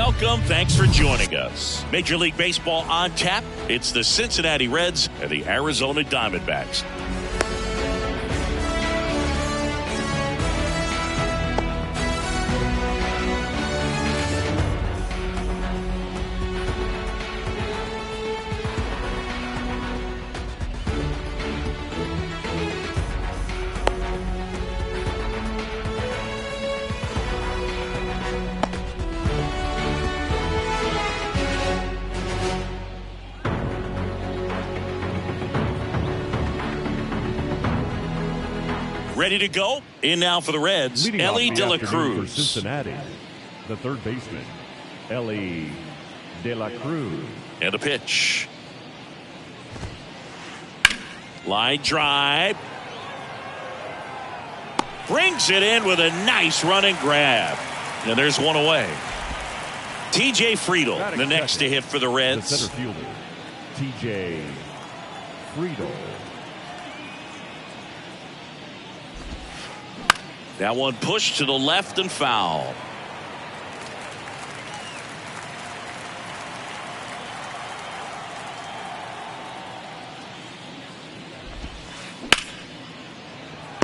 welcome. Thanks for joining us. Major League Baseball on tap. It's the Cincinnati Reds and the Arizona Diamondbacks. Ready to go? In now for the Reds, Mlb23. Cincinnati, the third baseman, Mlb23. And a pitch. Line drive. Brings it in with a nice running grab. And there's one away. TJ Friedel, the next to hit for the Reds. The center fielder, TJ Friedel. That one pushed to the left and foul.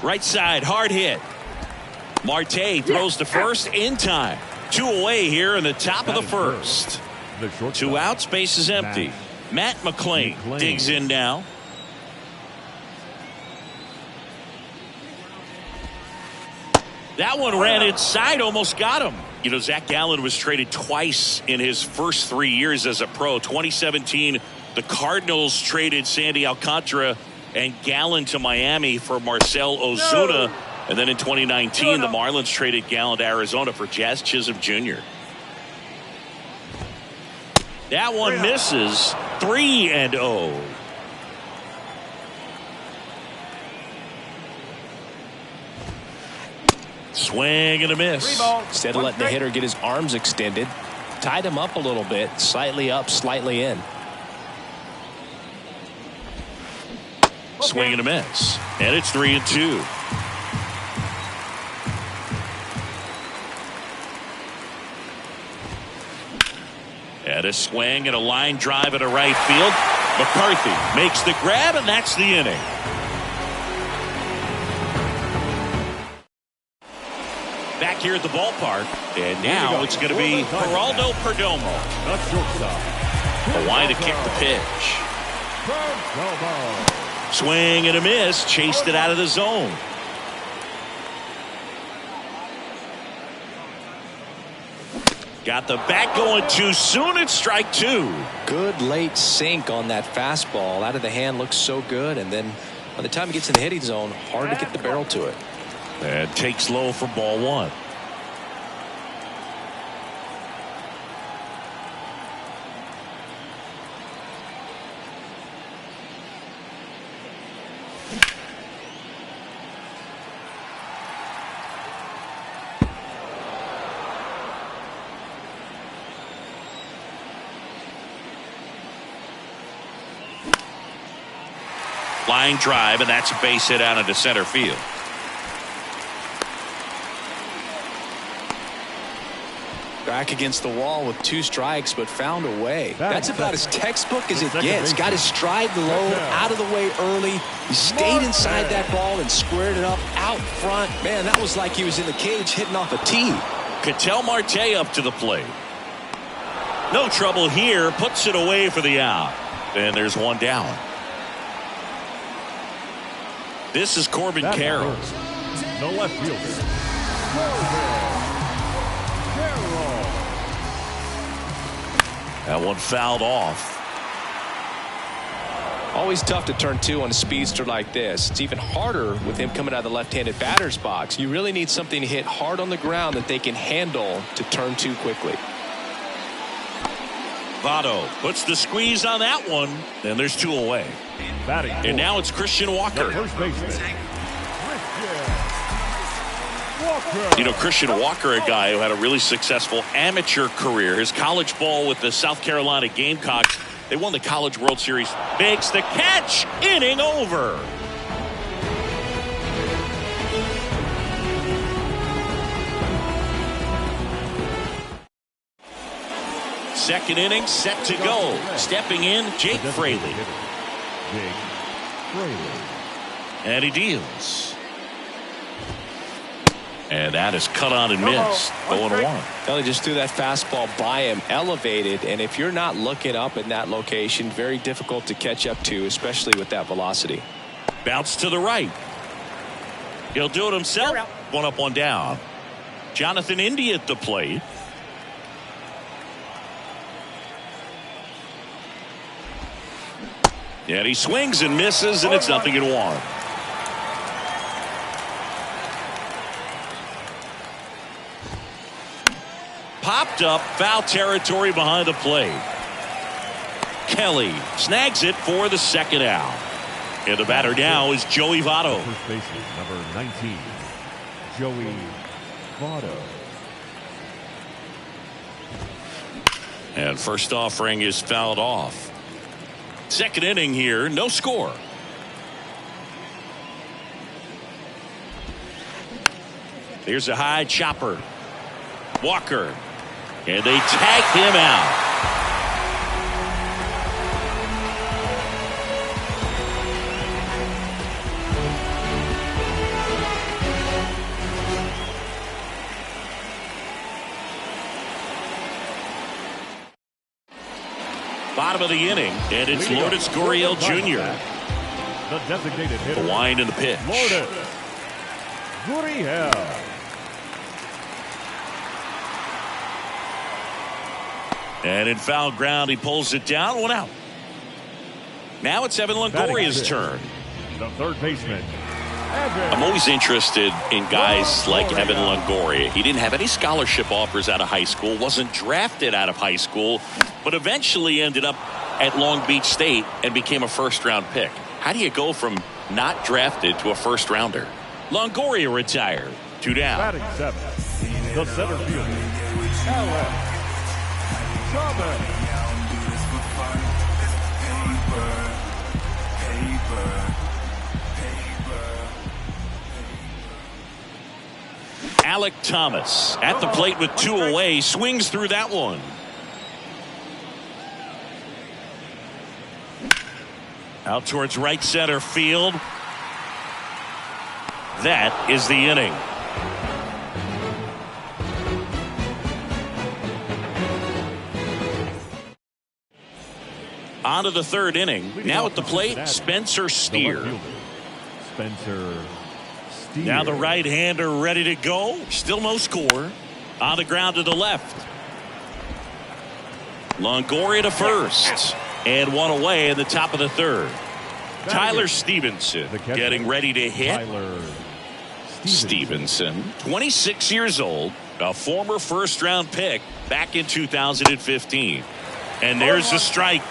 Right side, hard hit. Marte throws to first in time. 2 away here in the top of the first. 2 outs, base is empty. Matt McLean digs in now. That one ran inside, almost got him. You know, Zach Gallen was traded twice in his first 3 years as a pro. 2017, the Cardinals traded Sandy Alcantara and Gallen to Miami for Marcell Ozuna. And then in 2019, the Marlins traded Gallen to Arizona for Jazz Chisholm Jr. That one misses. 3-0. Swing and a miss. Instead of letting the hitter get his arms extended, tied him up a little bit, slightly up, slightly in. Swing and a miss. And it's 3-2. And a swing and a line drive at a right field. McCarthy makes the grab, and that's the inning. Back here at the ballpark, and now it's going to be Geraldo Perdomo. A line to kick the pitch. Swing and a miss, chased it out of the zone. Got the bat going too soon. It's strike 2. Good late sink on that fastball. Out of the hand looks so good, and then by the time it gets in the hitting zone, hard to get the barrel to it. And takes low for ball 1. Line drive, and that's a base hit out into center field. Back against the wall with 2 strikes, but found a way. That's about as textbook as it gets. Got his stride low, out of the way early. He stayed inside that ball and squared it up out front. Man, that was like he was in the cage hitting off a tee. Ketel Marte up to the plate. No trouble here. Puts it away for the out. And there's one down. This is Corbin Carroll. The left fielder. That one fouled off. Always tough to turn 2 on a speedster like this. It's even harder with him coming out of the left-handed batter's box. You really need something to hit hard on the ground that they can handle to turn 2 quickly. Votto puts the squeeze on that one, and there's 2 away. And now it's Christian Walker. First baseman. You know, Christian Walker, a guy who had a really successful amateur career. His college ball with the South Carolina Gamecocks. They won the College World Series. Makes the catch. Inning over. Second inning set to go. Stepping in, Jake Fraley. Jake Fraley. And he deals. And that is cut on and missed. 0-1. Well, he just threw that fastball by him, elevated, and if you're not looking up in that location, very difficult to catch up to, especially with that velocity. Bounce to the right. He'll do it himself. One up, one down. Jonathan India at the plate. And he swings and misses, and it's 0-1. Popped up, foul territory behind the plate. Kelly snags it for the second out. And the batter now is Joey Votto. First baseman, number 19, Joey Votto. And first offering is fouled off. Second inning here, no score. Here's a high chopper. Walker. And they tag him out. Bottom of the inning, and it's Lourdes Gurriel Jr. The designated hitter. The wind and the pitch. Lourdes Gurriel. And in foul ground, he pulls it down. 1 out. Now it's Evan Longoria's turn. The third baseman. I'm always interested in guys like Evan Longoria. He didn't have any scholarship offers out of high school, wasn't drafted out of high school, but eventually ended up at Long Beach State and became a first-round pick. How do you go from not drafted to a first-rounder? Longoria retired. 2 down. Batting seventh, the center fielder, Alex Chavez. Alec Thomas at the plate with 2 away, swings through that one. Out towards right center field. That is the inning. On to the third inning. Now at the plate, Spencer Steer. Spencer Steer. Now the right-hander ready to go. Still no score. On the ground to the left. Longoria to first. And 1 away in the top of the third. Tyler Stevenson getting ready to hit. Tyler Stevenson, 26 years old, a former first-round pick back in 2015. And there's the strike.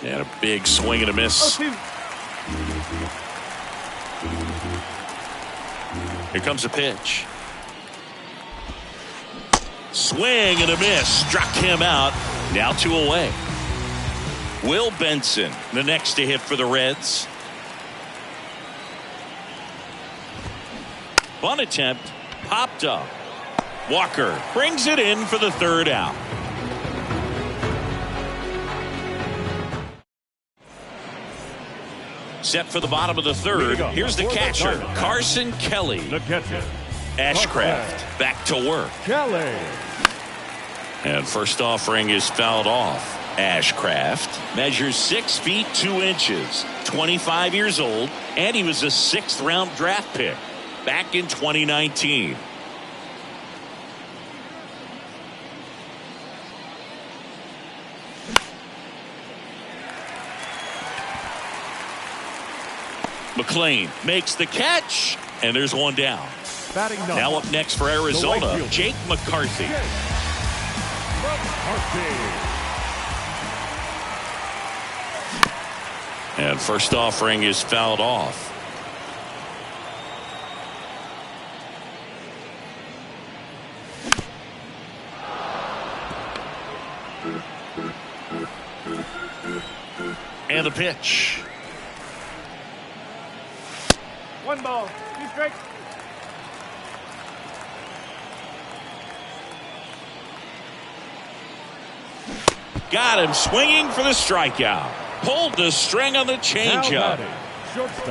And a big swing and a miss. Here comes a pitch. Swing and a miss. Struck him out. Now 2 away. Will Benson, the next to hit for the Reds. Bunt attempt. Popped up. Walker brings it in for the third out. Set for the bottom of the third. Here's the catcher, Carson Kelly. The catcher, Ashcraft back to work. Kelly. And first offering is fouled off. Ashcraft measures 6 feet 2 inches, 25 years old, and he was a 6th round draft pick back in 2019. McLean makes the catch, and there's 1 down. Now up next for Arizona, Jake McCarthy. And first offering is fouled off. And the pitch. 1 ball, 2 strikes. Got him swinging for the strikeout. Pulled the string on the changeup.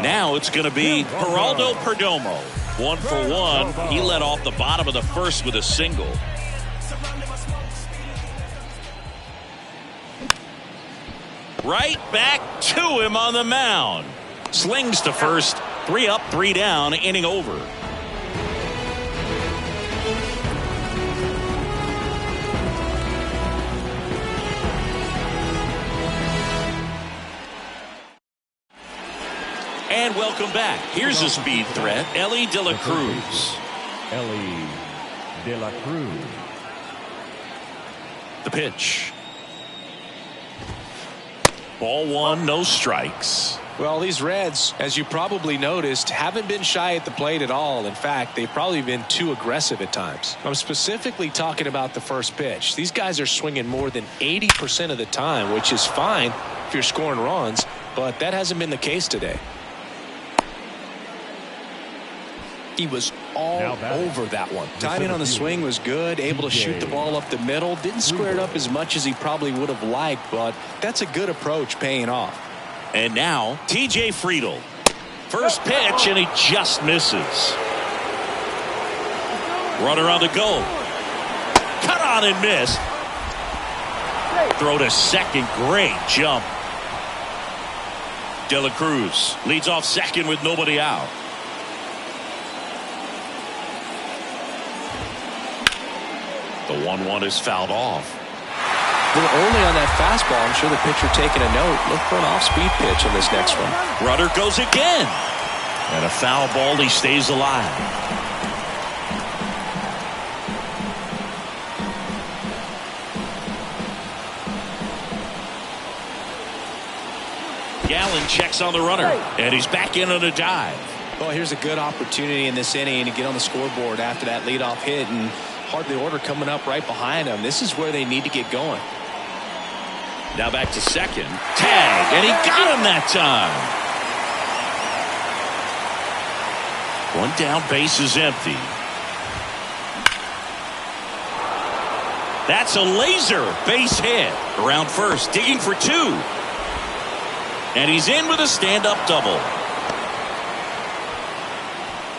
Now it's going to be Geraldo Perdomo. 1 for 1. He led off the bottom of the first with a single. Right back to him on the mound. Slings to first. 3 up, 3 down, inning over. And welcome back. Here's a speed threat, Elly De La Cruz. Elly De La Cruz. The pitch. Ball 1, no strikes. Well, these Reds, as you probably noticed, haven't been shy at the plate at all. In fact, they've probably been too aggressive at times. I'm specifically talking about the first pitch. These guys are swinging more than 80% of the time, which is fine if you're scoring runs, but that hasn't been the case today. He was all over that one. Timing on the swing was good, able to shoot the ball up the middle. Didn't square it up as much as he probably would have liked, but that's a good approach paying off. And now, TJ Friedl. First pitch, and he just misses. Runner on the go. Cut on and missed. Throw to second. Great jump. De La Cruz leads off second with nobody out. The 1-1 is fouled off. A little early on that fastball. I'm sure the pitcher taking a note. Look for an off-speed pitch on this next one. Runner goes again. And a foul ball. He stays alive. Gallen checks on the runner. And he's back in on a dive. Well, here's a good opportunity in this inning to get on the scoreboard after that leadoff hit, and hardly order coming up right behind them. This is where they need to get going. Now back to second. Tag, and he got him that time. One down, base is empty. That's a laser base hit. Around first, digging for 2. And he's in with a stand-up double.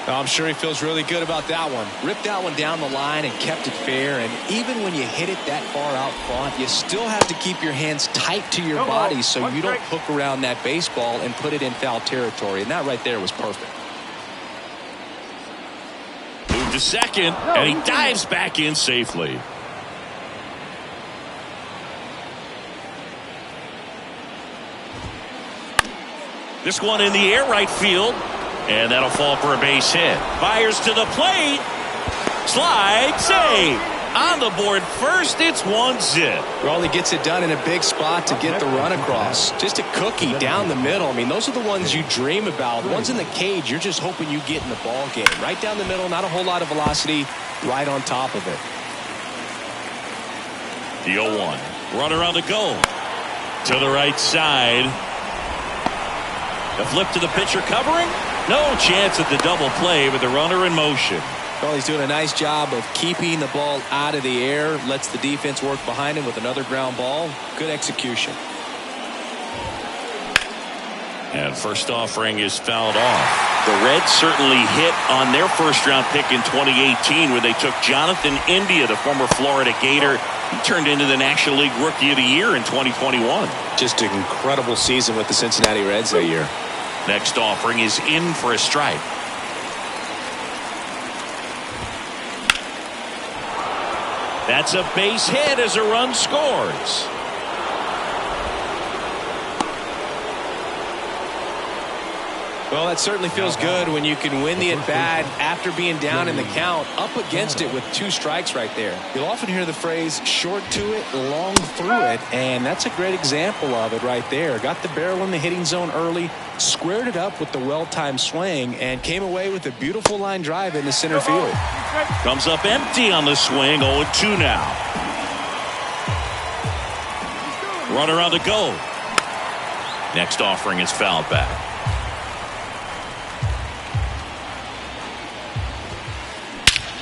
I'm sure he feels really good about that one. Ripped that one down the line and kept it fair. And even when you hit it that far out front, you still have to keep your hands tight to your body so you don't hook around that baseball and put it in foul territory. And that right there was perfect. Move to second, and he dives back in safely. This one in the air right field. And that'll fall for a base hit. Fires to the plate. Slide. Save. On the board first. It's 1-zip. Well, he gets it done in a big spot to get the run across. Just a cookie down the middle. I mean, those are the ones you dream about. The ones in the cage, you're just hoping you get in the ball game. Right down the middle. Not a whole lot of velocity. Right on top of it. The 0-1. Runner on the go. To the right side. The flip to the pitcher covering. No chance at the double play with the runner in motion. Well, he's doing a nice job of keeping the ball out of the air. Lets the defense work behind him with another ground ball. Good execution. And first offering is fouled off. The Reds certainly hit on their first-round pick in 2018 where they took Jonathan India, the former Florida Gator. He turned into the National League Rookie of the Year in 2021. Just an incredible season with the Cincinnati Reds that year. Next offering is in for a strike. That's a base hit as a run scores. Well, that certainly feels good when you can win the at-bat after being down in the count, up against it with 2 strikes right there. You'll often hear the phrase, short to it, long through it, and that's a great example of it right there. Got the barrel in the hitting zone early, squared it up with the well-timed swing, and came away with a beautiful line drive into center field. Comes up empty on the swing, 0-2 now. Runner on the go. Next offering is fouled back.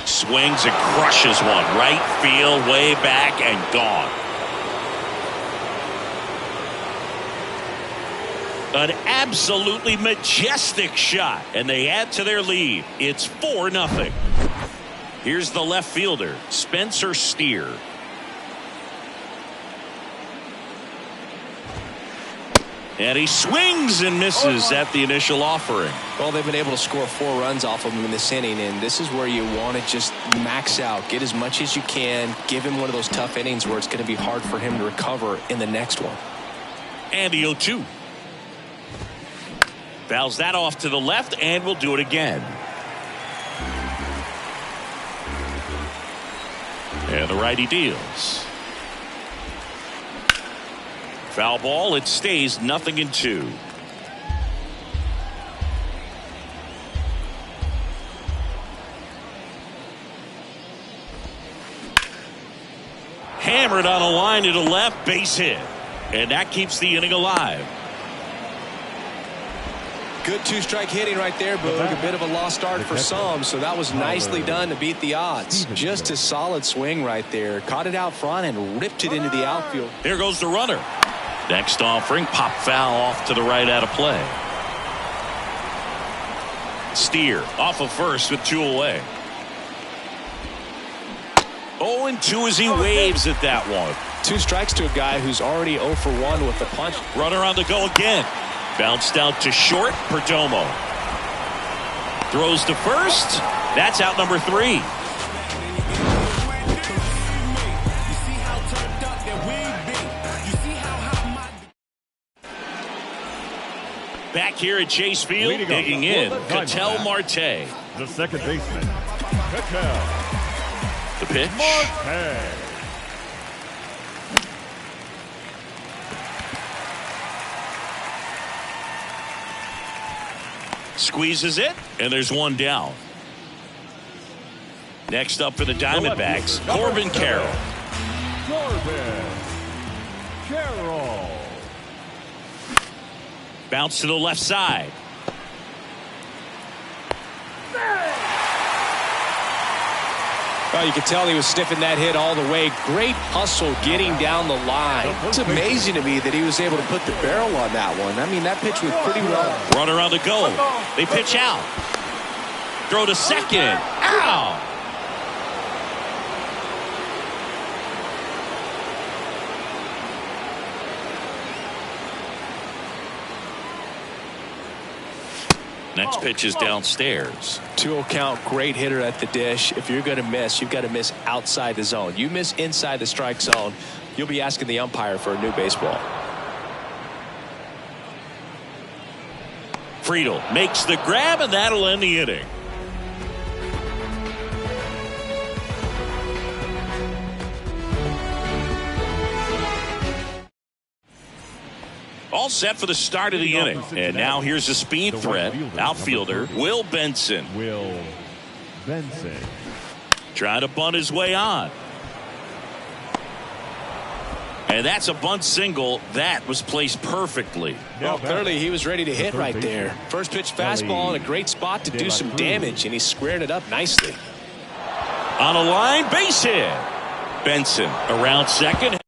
Swings and crushes one. Right field, way back, and gone. An absolutely majestic shot, and they add to their lead. It's 4-0. Here's the left fielder, Spencer Steer. And he swings and misses at the initial offering. Well, they've been able to score 4 runs off of him in this inning, and this is where you want to just max out, get as much as you can, give him one of those tough innings where it's going to be hard for him to recover in the next one. And the 0-2. Fouls that off to the left, and will do it again. And the righty deals. Foul ball. It stays 0-2. Hammered on a line to the left, base hit. And that keeps the inning alive. Good 2-strike hitting right there, Boog. A bit of a lost start for some, so that was nicely done to beat the odds. Just a solid swing right there. Caught it out front and ripped it into the outfield. Here goes the runner. Next offering, pop foul off to the right out of play. Steer off of first with 2 away. 0-2 as he waves at that one. 2 strikes to a guy who's already 0 for 1 with the punch. Runner on the go again. Bounced out to short. Perdomo throws to first. That's out number 3. Back here at Chase Field, digging in, Ketel Marte. The second baseman, Ketel. The pitch. Marte. Squeezes it, and there's 1 down. Next up for the Diamondbacks, Corbin Carroll. Corbin Carroll. Bounce to the left side. Well, you could tell he was sniffing that hit all the way. Great hustle getting down the line. It's amazing to me that he was able to put the barrel on that one. I mean, that pitch was pretty well. Runner on the go. They pitch out. Throw to second. Ow! Next pitch is downstairs. 2-0 count, great hitter at the dish. If you're going to miss, you've got to miss outside the zone. You miss inside the strike zone, you'll be asking the umpire for a new baseball. Friedel makes the grab, and that'll end the inning. All set for the start of the inning. And now here's a speed threat. Outfielder Will Benson. Will Benson. Trying to bunt his way on. And that's a bunt single. That was placed perfectly. Well, clearly he was ready to hit right there. First pitch fastball in a great spot to do some damage, and he squared it up nicely. On a line, base hit. Benson around second.